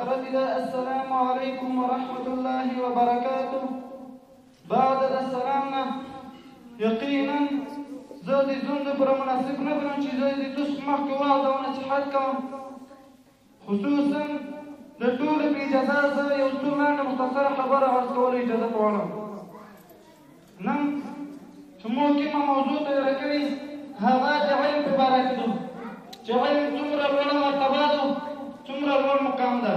السلام عليكم ورحمة الله وبركاته. بعد السلام يقينا زادي زند پر مناسب نبرم چې زادي دوست مخکې وعده او نصیحت کوم، خصوصا د ټولو په اجازه زه یو څو لنډه مختصره خبره عرض کولو اجازه غواړم. نن چې موږ کومه موضوع تیاره کړې هغه د علم په باره کې ده چې علم څومره لوړه مرتبه ده، څومره لوړ مقام ده.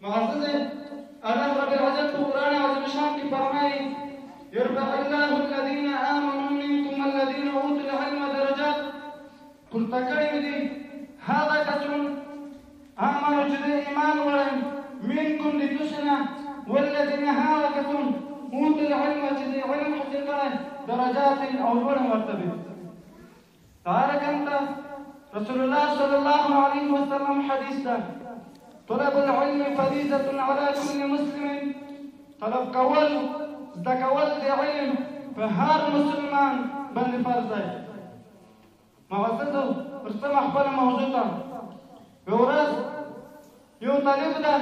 معزز الله رب العزت په قرآن عظیم شان کې فرمایي: يرفع الله الذين آمنوا منكم والذين أوتوا العلم درجات. پورته کړي دي هغه کسان آمنوا چې د ایمان وړي منکم د تاسو نه، والذین هغه کسان اوتوا العلم چې د علم حاصل کړي درجات او لوړه مرتبه. دارنګه رسول الله صلی الله علیه وسلم حدیث ده: طلب العلم فریضة على كل مسلم. طلب کول زده کول د علم په هر مسلمان باندې فرض دی. معززو ورسته خپله موضوع ته یو ورځ یو طالب ده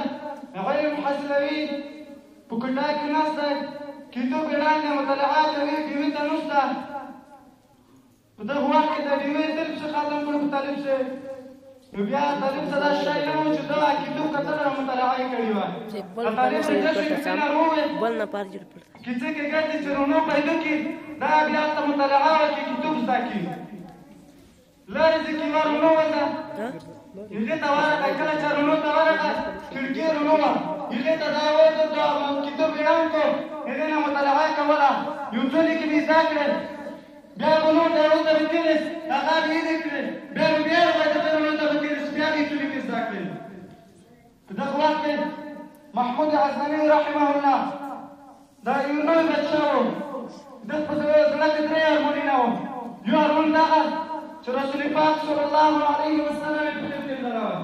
علم حاصلوي، په کوټه کې ناست دی، کتاب یې لاندې مطالعه کوي، ډیوې ته ناست ده. په دغه وخت کې د ډیوې تلپ څه ختم کړ په طالب صاحب، نو بیا طالب ته دا شی نه و چې دا کتاب کتل او مطالعه یې کړې وه. طالب رجه شو کتنه وویل کیسه کې ګټې چې رونو پیدا کړي دا بیا هلته مطالعه وکړي، کتاب زده کړي. لارې ځي کې ما رونو وته هغې ته ورغی، کله چې رونو ته ورغی کړکۍ رونو وه، هغې ته دا وویل کتاب یې ړنګ کړ، هغې نه مطالعه یې کوله، یو څو لیکې مې زده کړل. بیا به نور ډېرو ته به کېناست، هغه به یې کړې، بیا به بیا رونو ته به کېناست، بیا به یې څو لیکې زده کړې. په دغه وخت کې محمود غزنوي رحمه الله دا یو نوی بچه و، ده په زړه کې درې ارمانونه وو. یو ارمان دغه چې رسول پاک صلی الله علیه وسلم یې په خدمت کې درلود.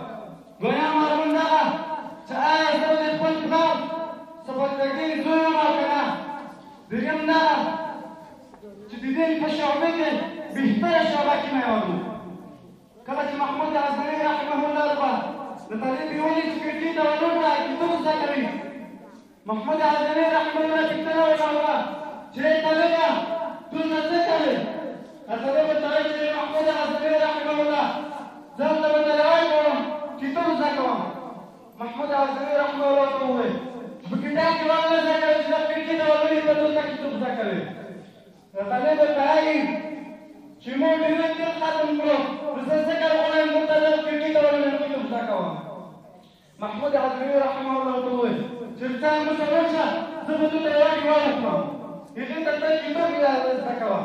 دویم ارمان دغه چې آیا زه د خپل پلار سبکتګي زوی یم او که نه. دریم دغه چې د دین په شعبه کې بهتره شعبه کې مې وګورو. کله چې محمود غزنوي رحمه الله د طالب یې ولید چې کړکۍ ته ور وکړه کتاب زده کوي، محمود غزنوي رحمه الله پوښتنه وکړه چې ای طالبه ته نه څه کوې؟ طالب ورته وایي چې محمود غزنوي رحمه الله زه هلته مطالعه کوم، کتاب زده کوم. محمود غزنوي رحمه الله ورته وویل چې په کتاب کې ولې نه زده کوې چې دا کړکۍ ته ور ولید ته دلته کتاب زده کوې؟ طالب ورته وایي چې موږ ډېر تېل ختم کړو، نو زه ذکر غواړم دلته زه کړکۍ ته ور ولید کتاب زده کوم. محمود غزنوي رحمه الله ورته وویل چې تا مسلمان شه زه به دلته یوه ډیوه وکړم، هغې ته ته کتاب زده کوه.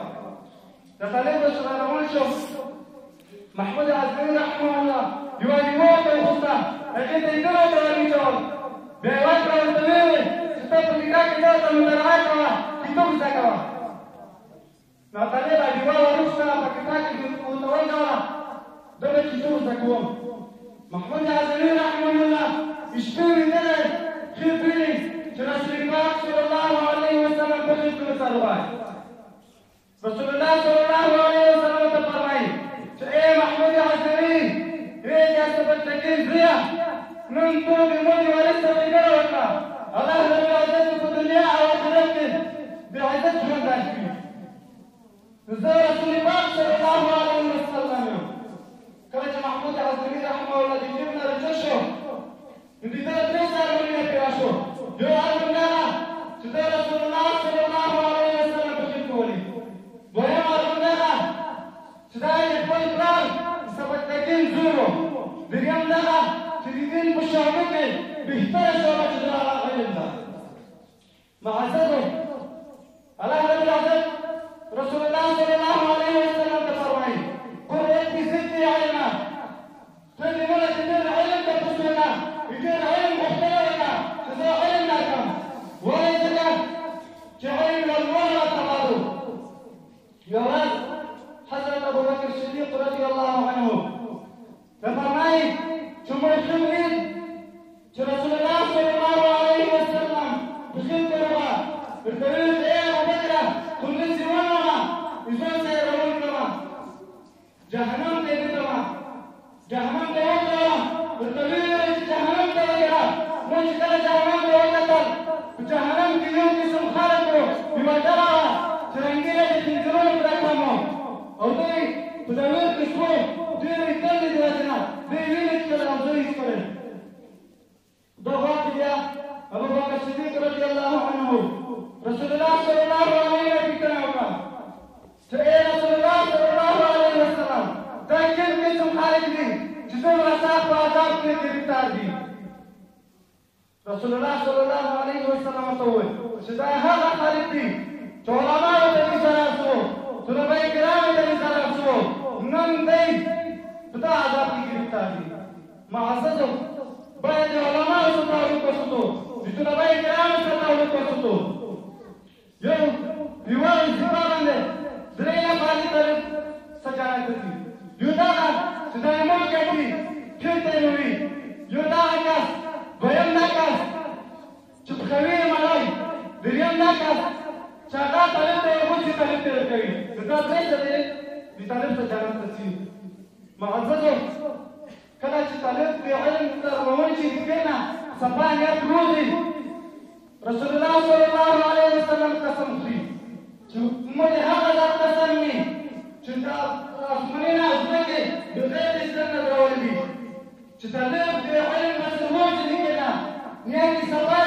د طالب ورسره روان شو، محمود غزنوي رحمه الله یوه ډیوه ورته وخوسته، هغې ته یې ګل ورته ورنیژول، بیا یې ورکړه ورته ویې ویل چې ته په کتاب کې دلته مطالعه کوه، کتاب زده کوه. نو طالب ډیوه وروسته په کتاب کې ورته ولګوله، ده به کتاب زده کوم. محمود غزنوي رحمه الله شپې ویدلی ښې پېړې چې رسول پاک صلی الله علیه وسلم په غېږ کې وڅرواي. رسول الله صلی الله علیه وسلم ورته فرمایي چې ای محمود غزنوي، ای دا سبکتګي زویه، نن تو د مور والد سره ښېګڼه وکړه، الله رب العزت په دنیا او آخرت کې د عزت ژوند درکړي. زه رسول پاک صلی الله علیه وسلم یم. کله چې محمود غزنوي رحمه الله د جیب نه رجوع شو، نو د ده درې ارمانونه پیدا شو. یو ارمان دغه چې د رسول الله صلی الله علیه وسلم په خدمت کې ولید. دویم ارمان دغه چې دا یې د خپل پلار سبکتګي زوی و. دریم دغه چې د دین په شعبه کې بهتره شعبه چې د هغه علم ده. معززو الله رب العزت رسول الله صلی الله علیه وسلم ته فرمایي: قل رب زدني علما. تدري ولا تدري علم تفسرنا، يدير علم مختلفنا، تدري علم لكم، ولا يدري علم الورى تقالوا. يا رب حضرة أبو بكر الصديق رضي الله عنه فرمای ثم يخبرين رسول الله صلى الله عليه وسلم بخير كرما بالدليل يا أبو بكر كل زماننا إذا سيرون كما جهنم تبي كما جهنم تبي كما بالدليل دوی په څلور قسمو ډېرې دندې دي وطنه دوی وینې څکله او زوی څکله دا واقعه ابو بکر صدیق رضی الله عنه رسول الله صلی الله علیه وسلم ته رسول الله صلی الله علیه وسلم دا کوم قسم خلک دي چې دومره سخت په عذاب کې ګرفتار دي رسول الله صلی الله علیه وسلم ته وویل چې دا هغه خلک دي چې علماو ته دې سره شو صحابه کرامو ته دې سره شو نن دی په دا عذاب کې ګرفتار دي معززو باید علماو ته تعلق وساتو د صحابه کرامو سره تعلق وساتو یو دیوال ځبا باندې درې باندې تر سجانه کوي یو دا چې دا مو کوي چې ته نوې یو دا کاس دویم دا کاس چې په خوي ملای دریم دا کاس چې هغه طالب ته یو څه طالب ته کوي دا درې ته دې طالب ته جنت ته معززو کله چې طالب د علم تر روان شي کنه سبا یې پروزي رسول الله صلی الله علیه وسلم قسم خوري چې موږ هغه د قسم نه چې دا اسمنه ازمکه د غیر اسلام راوړي دي چې طالب د علم مسلمان دي کنه نه سبا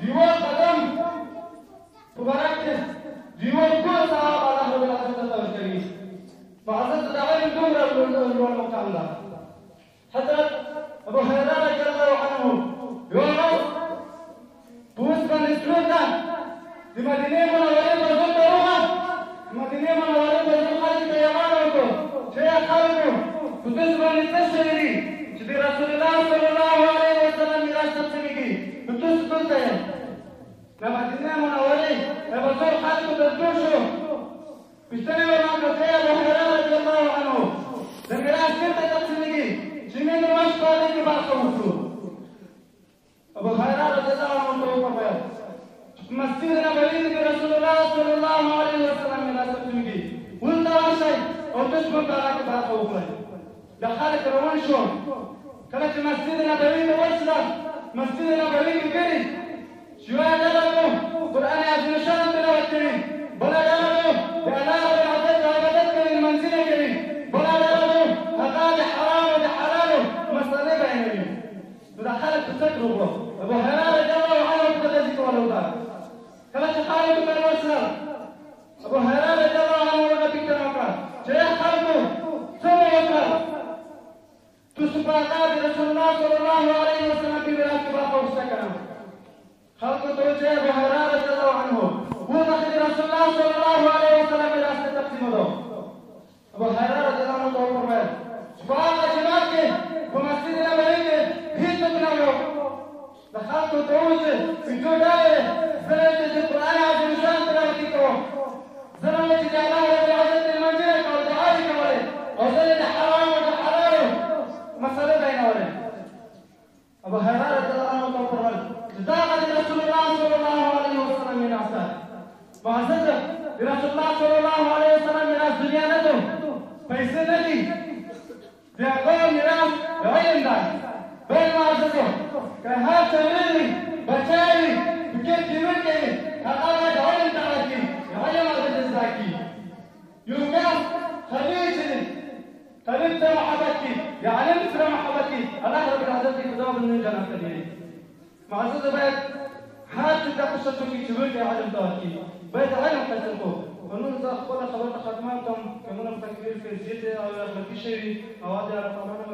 یو قدم مبارک دیو کو صاحب الله رب العزت ورکړي فحضرت د علم دومره لوړ مقام ده حضرت ابو هريره رضی الله عنه یو پوس باندې څوکا د مدینه منورې په ځای ته وغه مدینه منورې په ځای خلک ته یوان وکړو چې خلکو په دې باندې څه شوي چې د رسول الله صلی الله علیه وسلم میراث څنګه په تاسو ته د مدینه منورې په ځای خلکو ته شو پښتنه ورته ته ابو هريره رضی الله عنه د میراث څخه څنګه چې موږ مشکل کې باسو وکړو ابو هريره رضی الله عنه فرمایا مسجد نبوي کې رسول الله صلی الله علیه وسلم میراث څنګه ولدا ورشي او تاسو په اړه کې باسو وکړئ د خلک روان شو کله چې مسجد نبوي ته ورسېده مسجد نبوي کې ګرځي شويه دلته قرآن عظیم شان تلاوت کوي بلا دلته د الله رب العزت عبادت کوي منځنه کوي بلا دلته هغه د حرام او د حلال مسلې بیانوي دا خلک فکر وکړو ابو هريره رضی الله عنه په دې کې ولودا کله چې خالد بن مسلم ابو هريره رضی الله عنه ورته فکر وکړ چې خلکو څه وکړ تاسو په هغه رسول الله صلی الله علیه وسلم په میراث کې واقع کړم خلق توجه ابو هريره رضی الله عنه هو داخل رسول الله صلی الله علیه وسلم میراث تقسیم دو ابو هريره رضی الله عنه فرمایا سبحان جماعت کې په مسجد نبوي کې هیڅ نه یو د خلق توجه په جوړه زره د قرآن عظیم شان تلاوت کوو زره چې الله رب العزت منځه او دعا کوي او زره د حرام او د حلال مسله بیانوي ابو هريره رضی الله عنه فرمایا داخل رسول الله صلى الله عليه وسلم من عصا معزز رسول الله صلى الله عليه وسلم من الدنيا نده پیسې نه دي دغه میراث علم ده بل معزز که هر څه ویلي بچای فکر کیږي کې هغه د علم تعالی علم د ځاکی یو میراث خلیج دي خلیج سره محبت کی یا علم سره محبت کی الله رب العزت کی خدا باندې جنت دی معزز باید هر څه د قصو کې چې ورته علم داخلي باید علم تاسو ونن زه خپل خبره ختمه کوم کومه تکلیف کې زیاته او غلطي شي او دا تعالی